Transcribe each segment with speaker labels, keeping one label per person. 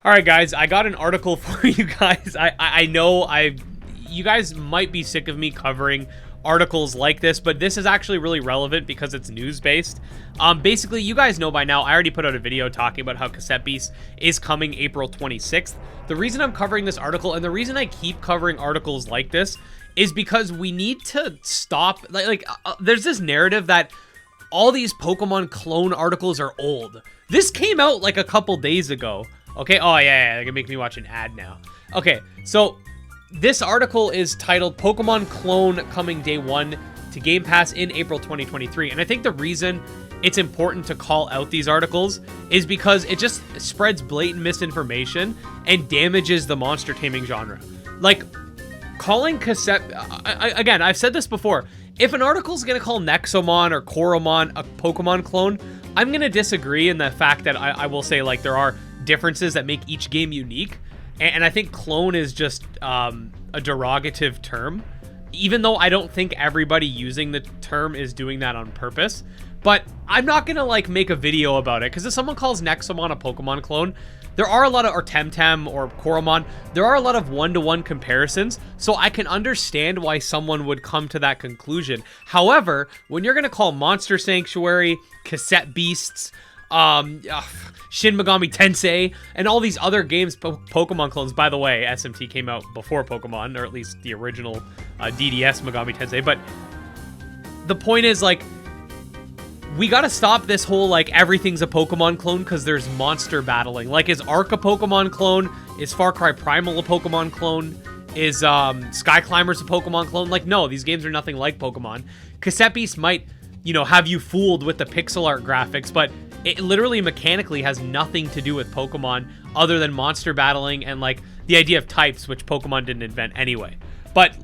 Speaker 1: All right, guys, I got an article for you guys. I know you guys might be sick of me covering articles like this, but this is actually really relevant because it's news-based. Basically, you guys know by now, I already put out a video talking about how Cassette Beast is coming April 26th. The reason I'm covering this article, and the reason I keep covering articles like this, is because we need to stop, there's this narrative that all these Pokemon clone articles are old. This came out like a couple days ago. Okay, oh yeah, they're gonna make me watch an ad now. Okay, so this article is titled Pokemon Clone Coming Day 1 to Game Pass in April 2023. And I think the reason it's important to call out these articles is because it just spreads blatant misinformation and damages the monster taming genre. Like, calling Cassette... again, I've said this before. If an article is going to call Nexomon or Coromon a Pokemon clone, I'm going to disagree in the fact that I will say, like, there are differences that make each game unique. And I think clone is just a derogative term, even though I don't think everybody using the term is doing that on purpose. But I'm not going to, like, make a video about it, because if someone calls Nexomon a Pokemon clone, there are a lot of, or Temtem or Coromon, there are a lot of one-to-one comparisons, so I can understand why someone would come to that conclusion. However, when you're going to call Monster Sanctuary, Cassette Beasts, Shin Megami Tensei, and all these other games, Pokemon clones. By the way, SMT came out before Pokemon, or at least the original DDS Megami Tensei. But the point is, like, we gotta stop this whole, like, everything's a Pokemon clone because there's monster battling. Like, is Ark a Pokemon clone? Is Far Cry Primal a Pokemon clone? Is Sky Climbers a Pokemon clone? Like, no, these games are nothing like Pokemon. Cassette Beast might, you know, have you fooled with the pixel art graphics, but it literally mechanically has nothing to do with Pokemon other than monster battling and, like, the idea of types, which Pokemon didn't invent anyway. But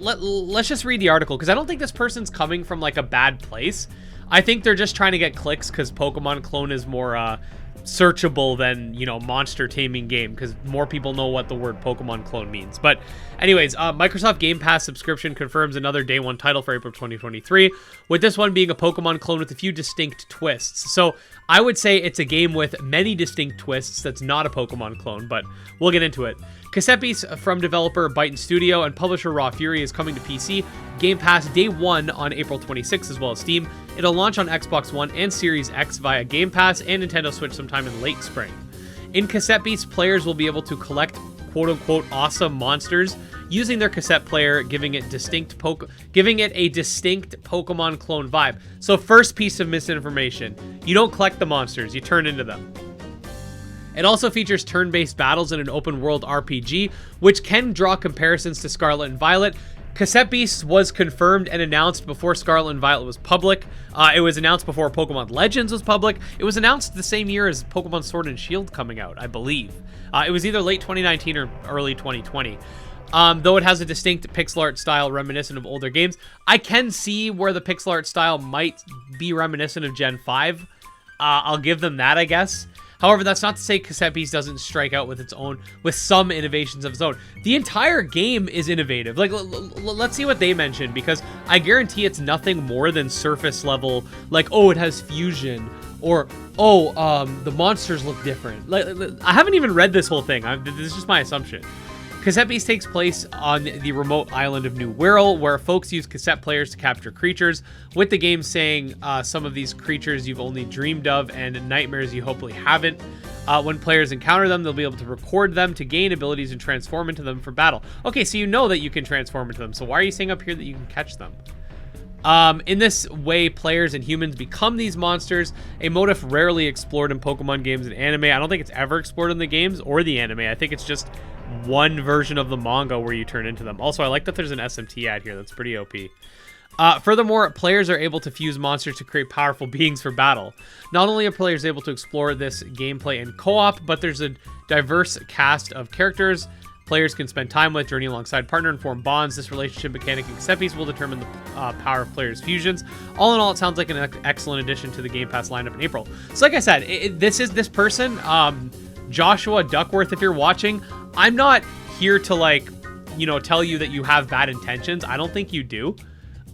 Speaker 1: let's just read the article, because I don't think this person's coming from, like, a bad place. I think they're just trying to get clicks because Pokemon clone is more searchable than, you know, monster taming game, because more people know what the word Pokemon clone means. But anyways, Microsoft Game Pass subscription confirms another day one title for April 2023, with this one being a Pokemon clone with a few distinct twists. So I would say it's a game with many distinct twists that's not a Pokemon clone, but we'll get into it. Cassette Beast from developer Byton Studio and publisher Raw Fury is coming to PC, Game Pass day 1 on April 26th, as well as Steam. It'll launch on Xbox One and Series X via Game Pass and Nintendo Switch sometime in late spring. In Cassette Beast, players will be able to collect quote-unquote awesome monsters using their cassette player, giving it a distinct Pokemon clone vibe. So first piece of misinformation, you don't collect the monsters, you turn into them. It also features turn-based battles in an open-world RPG, which can draw comparisons to Scarlet and Violet. Cassette Beast was confirmed and announced before Scarlet and Violet was public. It was announced before Pokemon Legends was public. It was announced the same year as Pokemon Sword and Shield coming out, I believe. It was either late 2019 or early 2020. Though it has a distinct pixel art style reminiscent of older games, I can see where the pixel art style might be reminiscent of Gen 5. I'll give them that, I guess. However, that's not to say Cassette Beast doesn't strike out with some innovations of its own. The entire game is innovative. Like, let's see what they mention, because I guarantee it's nothing more than surface level, like, oh, it has fusion, or, oh, the monsters look different. Like, I haven't even read this whole thing. This is just my assumption. Cassette Beast takes place on the remote island of New Wirral, where folks use cassette players to capture creatures, with the game saying some of these creatures you've only dreamed of and nightmares you hopefully haven't. When players encounter them, they'll be able to record them to gain abilities and transform into them for battle. Okay, so you know that you can transform into them, so why are you saying up here that you can catch them? In this way, players and humans become these monsters, a motif rarely explored in Pokemon games and anime. I don't think it's ever explored in the games or the anime. I think it's just one version of the manga where you turn into them. Also, I like that there's an SMT ad here. That's pretty OP. Furthermore, players are able to fuse monsters to create powerful beings for battle. Not only are players able to explore this gameplay in co-op, but there's a diverse cast of characters players can spend time with, journey alongside partner, and form bonds. This relationship mechanic in Cassette Beast will determine the power of players' fusions. All in all, it sounds like an excellent addition to the Game Pass lineup in April. So like I said, this person, Joshua Duckworth, if you're watching, I'm not here to, like, you know, tell you that you have bad intentions. I don't think you do.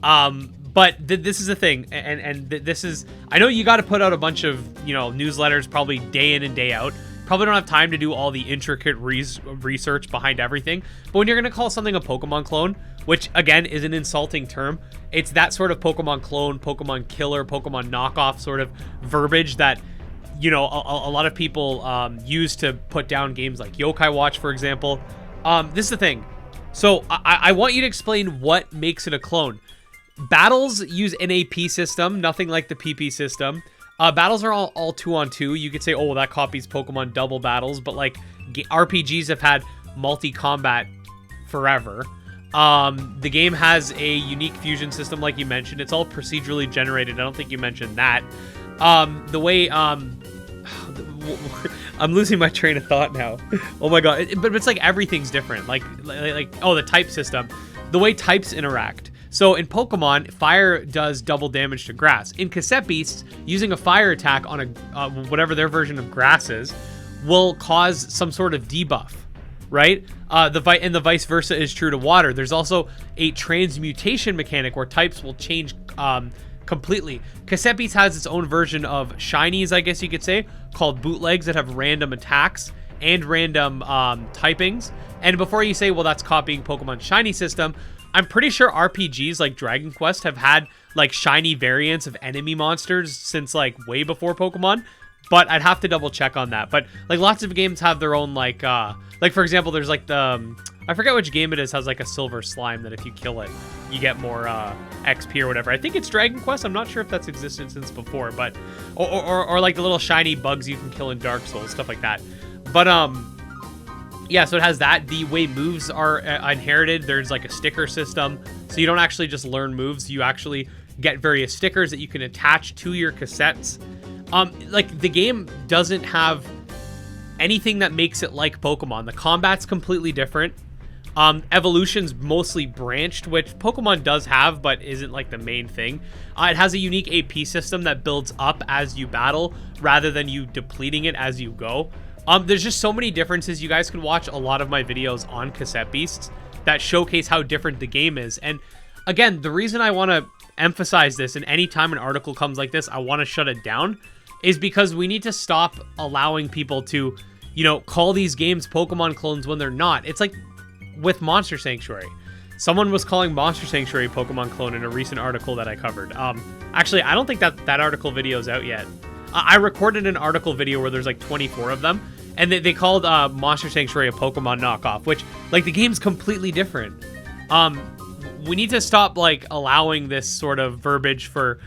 Speaker 1: But this is the thing, and this is, I know you got to put out a bunch of, you know, newsletters probably day in and day out. probably don't have time to do all the intricate research behind everything. But when you're going to call something a Pokemon clone, which again is an insulting term, it's that sort of Pokemon clone, Pokemon killer, Pokemon knockoff sort of verbiage that, you know, a lot of people use to put down games like Yokai Watch, for example. This is the thing. So I want you to explain what makes it a clone. Battles use an AP system, nothing like the PP system. Battles are all 2-on-2. You could say, oh, well, that copies Pokemon double battles, but like RPGs have had multi-combat forever. The game has a unique fusion system, like you mentioned. It's all procedurally generated. I don't think you mentioned that. The way I'm losing my train of thought now. Oh my god! But it's like everything's different. Like oh, the type system, the way types interact. So in Pokemon, fire does double damage to grass. In Cassette Beasts, using a fire attack on a whatever their version of grass is, will cause some sort of debuff, right? And the vice versa is true to water. There's also a transmutation mechanic where types will change completely. Cassette Beasts has its own version of shinies, I guess you could say, called bootlegs that have random attacks and random typings. And before you say, well, that's copying Pokemon shiny system, I'm pretty sure RPGs like Dragon Quest have had like shiny variants of enemy monsters since like way before Pokemon, but I'd have to double check on that. But like lots of games have their own like for example, there's like the I forget which game it is, has like a silver slime that if you kill it, you get more XP or whatever. I think it's Dragon Quest. I'm not sure if that's existed since before, but or like the little shiny bugs you can kill in Dark Souls, stuff like that. But yeah, so it has that. The way moves are inherited, there's like a sticker system. So you don't actually just learn moves, you actually get various stickers that you can attach to your cassettes. Like the game doesn't have anything that makes it like Pokemon. The combat's completely different. Evolution's mostly branched, which Pokemon does have, but isn't like the main thing. It has a unique AP system that builds up as you battle, rather than you depleting it as you go. There's just so many differences. You guys can watch a lot of my videos on Cassette Beasts that showcase how different the game is. And again, the reason I want to emphasize this, and anytime an article comes like this, I want to shut it down, is because we need to stop allowing people to, you know, call these games Pokemon clones when they're not. It's like with Monster Sanctuary. Someone was calling Monster Sanctuary Pokemon clone in a recent article that I covered. Actually, I don't think that article video is out yet. I recorded an article video where there's like 24 of them, and they called Monster Sanctuary a Pokemon knockoff, which, like, the game's completely different. We need to stop, like, allowing this sort of verbiage for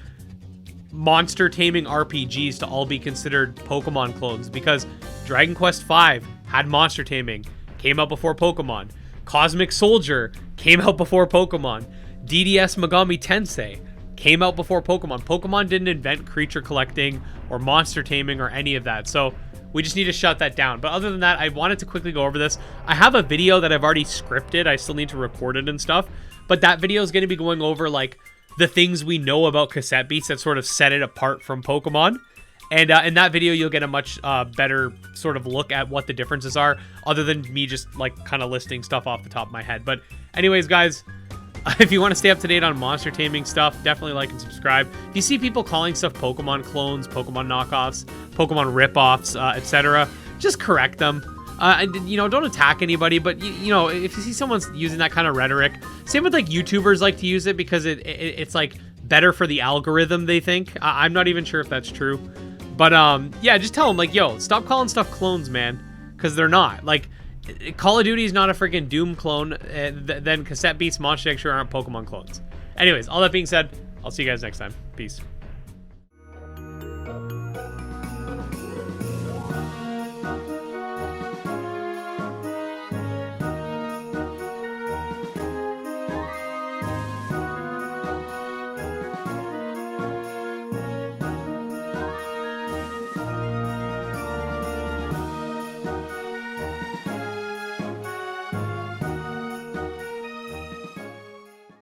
Speaker 1: monster taming RPGs to all be considered Pokemon clones, because Dragon Quest V had monster taming, came out before Pokemon. Cosmic Soldier came out before Pokemon. DDS Megami Tensei came out before Pokemon. Pokemon didn't invent creature collecting or monster taming or any of that. So we just need to shut that down. But other than that, I wanted to quickly go over this. I have a video that I've already scripted. I still need to record it and stuff. But that video is going to be going over like the things we know about Cassette Beasts that sort of set it apart from Pokemon. And in that video, you'll get a much better sort of look at what the differences are, other than me just like kind of listing stuff off the top of my head. But anyways, guys, if you want to stay up to date on monster taming stuff, definitely like and subscribe. If you see people calling stuff Pokemon clones, Pokemon knockoffs, Pokemon ripoffs, etc., just correct them. And, you know, don't attack anybody, but, you know, if you see someone's using that kind of rhetoric, same with, like, YouTubers like to use it because it's like, better for the algorithm, they think. I'm not even sure if that's true. But, yeah, just tell them, like, yo, stop calling stuff clones, man, because they're not. Like, Call of Duty is not a freaking Doom clone, then Cassette Beasts, Monster Sanctuary aren't Pokemon clones. Anyways, all that being said, I'll see you guys next time. Peace.